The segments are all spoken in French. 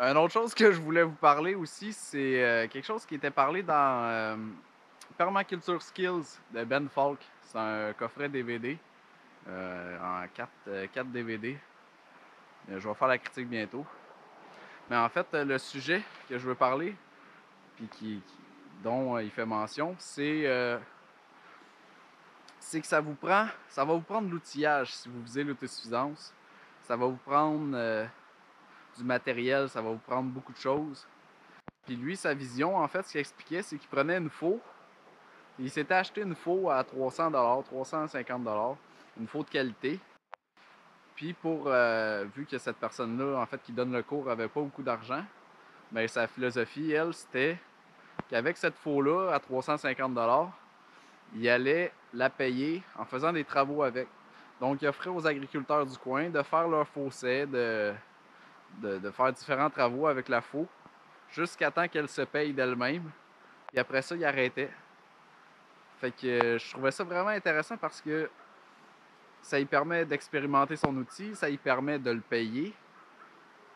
Une autre chose que je voulais vous parler aussi, c'est quelque chose qui était parlé dans Permaculture Skills de Ben Falk. C'est un coffret DVD en 4 DVD. Je vais faire la critique bientôt. Mais en fait, le sujet que je veux parler, puis dont il fait mention, c'est que ça va vous prendre de l'outillage si vous visez l'autosuffisance. Ça va vous prendre du matériel, ça va vous prendre beaucoup de choses. Puis lui, sa vision, en fait, ce qu'il expliquait, c'est qu'il prenait une faux. Il s'était acheté une faux à 300 350 une faux de qualité. Puis vu que cette personne-là, en fait, qui donne le cours, avait pas beaucoup d'argent, ben sa philosophie, elle, c'était qu'avec cette faux-là, à 350 il allait la payer en faisant des travaux avec. Donc, il offrait aux agriculteurs du coin de faire leur fossé, de faire différents travaux avec la faux, jusqu'à temps qu'elle se paye d'elle-même. Et après ça, il arrêtait. Fait que je trouvais ça vraiment intéressant parce que ça lui permet d'expérimenter son outil, ça lui permet de le payer,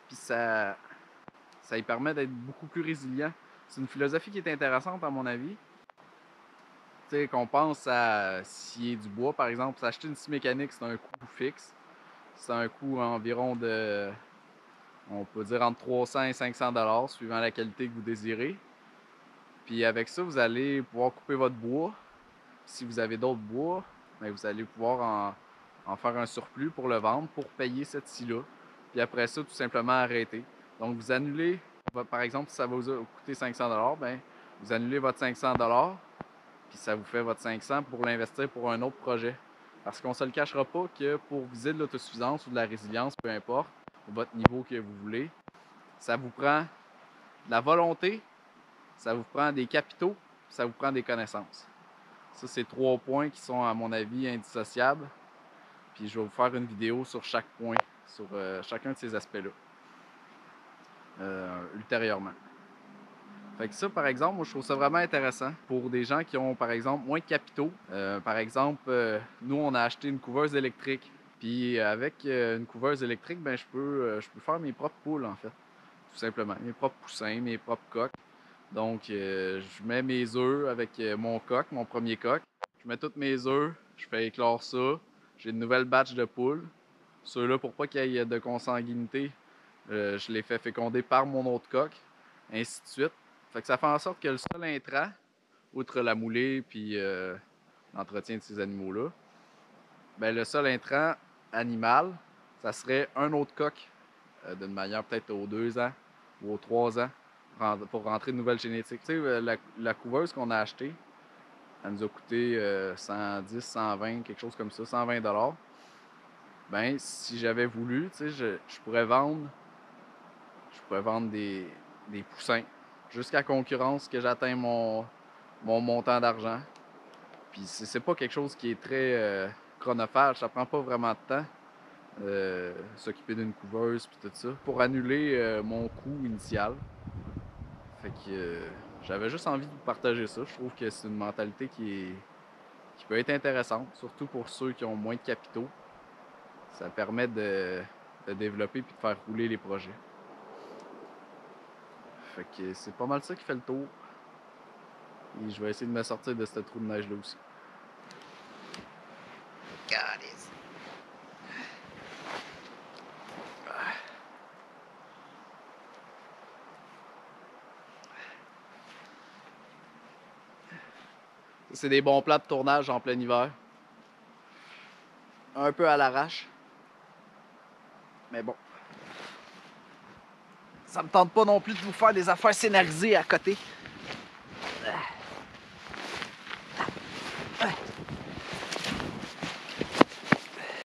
puis ça lui permet d'être beaucoup plus résilient. C'est une philosophie qui est intéressante à mon avis. Tu sais, qu'on pense à scier du bois, par exemple, s'acheter une scie mécanique, c'est un coût fixe. C'est un coût environ de, on peut dire entre 300 et 500 suivant la qualité que vous désirez. Puis avec ça, vous allez pouvoir couper votre bois. Si vous avez d'autres bois, bien, vous allez pouvoir en faire un surplus pour le vendre, pour payer cette scie-là. Puis après ça, tout simplement arrêter. Donc, vous annulez, par exemple, si ça va vous coûter 500 bien, vous annulez votre 500 puis ça vous fait votre 500 pour l'investir pour un autre projet. Parce qu'on ne se le cachera pas que pour viser de l'autosuffisance ou de la résilience, peu importe, votre niveau que vous voulez, ça vous prend de la volonté, ça vous prend des capitaux, ça vous prend des connaissances. Ça, c'est 3 points qui sont, à mon avis, indissociables. Puis je vais vous faire une vidéo sur chaque point, sur chacun de ces aspects-là, ultérieurement. Fait que ça, par exemple, moi, je trouve ça vraiment intéressant pour des gens qui ont, par exemple, moins de capitaux. Par exemple, nous, on a acheté une couveuse électrique. Puis avec une couveuse électrique, ben, je peux faire mes propres poules, en fait, tout simplement. Mes propres poussins, mes propres coques. Donc, je mets mes œufs avec mon coq, mon premier coq. Je mets tous mes œufs, je fais éclore ça. J'ai une nouvelle batch de poules. Ceux-là, pour pas qu'il y ait de consanguinité, je les fais féconder par mon autre coq, ainsi de suite. Fait que ça fait en sorte que le sol intrant, outre la moulée puis l'entretien de ces animaux-là, ben le sol intrant animal, ça serait un autre coq d'une manière peut-être aux 2 ans ou aux 3 ans pour rentrer de nouvelles génétiques. Tu sais, la couveuse qu'on a achetée, elle nous a coûté 110, 120, quelque chose comme ça, 120 ben si j'avais voulu, tu sais, je pourrais vendre des poussins jusqu'à concurrence que j'atteigne mon montant d'argent. Puis c'est pas quelque chose qui est très chronophage, ça prend pas vraiment de temps. S'occuper d'une couveuse puis tout ça pour annuler mon coût initial. Fait que j'avais juste envie de vous partager ça. Je trouve que c'est une mentalité qui peut être intéressante, surtout pour ceux qui ont moins de capitaux. Ça permet de développer puis de faire rouler les projets. Fait que c'est pas mal ça qui fait le tour. Et je vais essayer de me sortir de ce trou de neige-là aussi. C'est des bons plats de tournage en plein hiver. Un peu à l'arrache. Mais bon. Ça me tente pas non plus de vous faire des affaires scénarisées à côté.